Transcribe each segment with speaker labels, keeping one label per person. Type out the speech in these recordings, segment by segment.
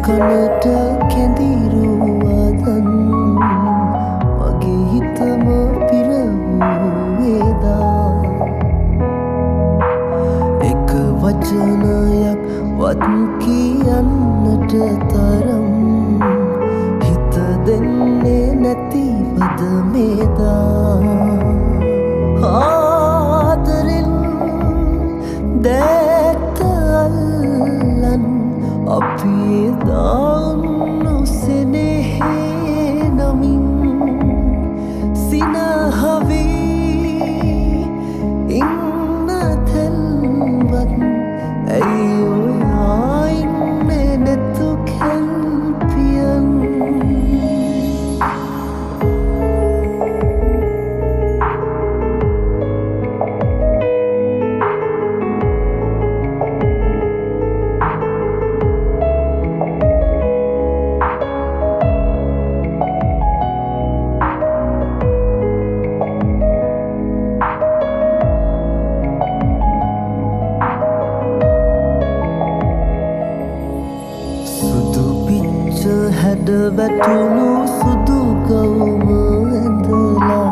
Speaker 1: කනට කැඳිරුවදන් මගේ හිතම පිරවූවේදා එක වචනයක් වත් කියන්නට තරම් හිත දෙන්නේ නැතිවද මේදා ආදරෙන් දැක්ත අල්ලන් අපි එදා සෙනෙහේ නමින් සිනහවී ඉන්න තැන්වත් ඇයි ඔයා ඉන්නේ නැතු කැල්පියන් හැඩ වැටුණු සුදු ගවුම ඇඳලා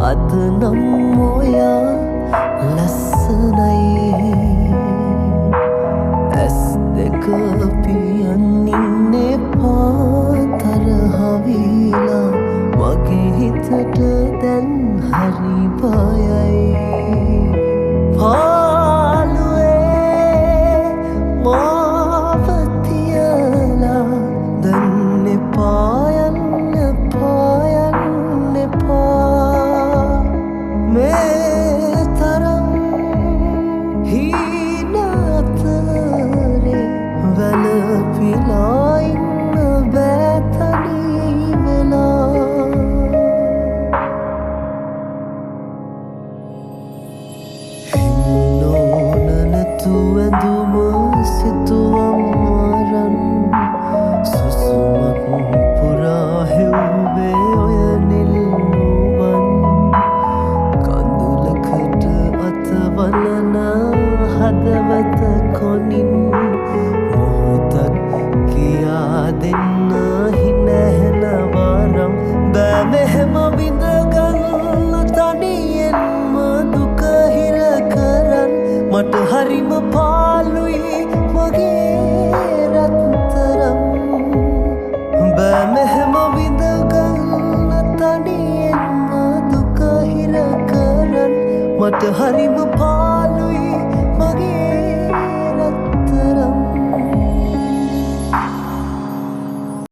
Speaker 1: අද නම් ඔයා ලස්සනයි ඇස් දෙක පියන්නින්නේ පාතරහවිලා මගේ හිතට දැන් හරි බයයි ඇඳුම සිතුවම් මරන් සුසුමක් පුරා හෙව්වේ ඔය නිල් නුවන් කඳුලකට අතවලන හදවත කොනින් මොහොතක් කියා දෙන්න හිනැහෙන වරම් බෑ මෙහෙම විඳගන්න තනියෙන්ම දුක හිර කරන් මට හරිම පාළුයි මගේ රත්තරම් බෑ මෙහෙම විඳගන්න තනියෙන්ම දුක හිර කරන් මට හරිම පාළුයි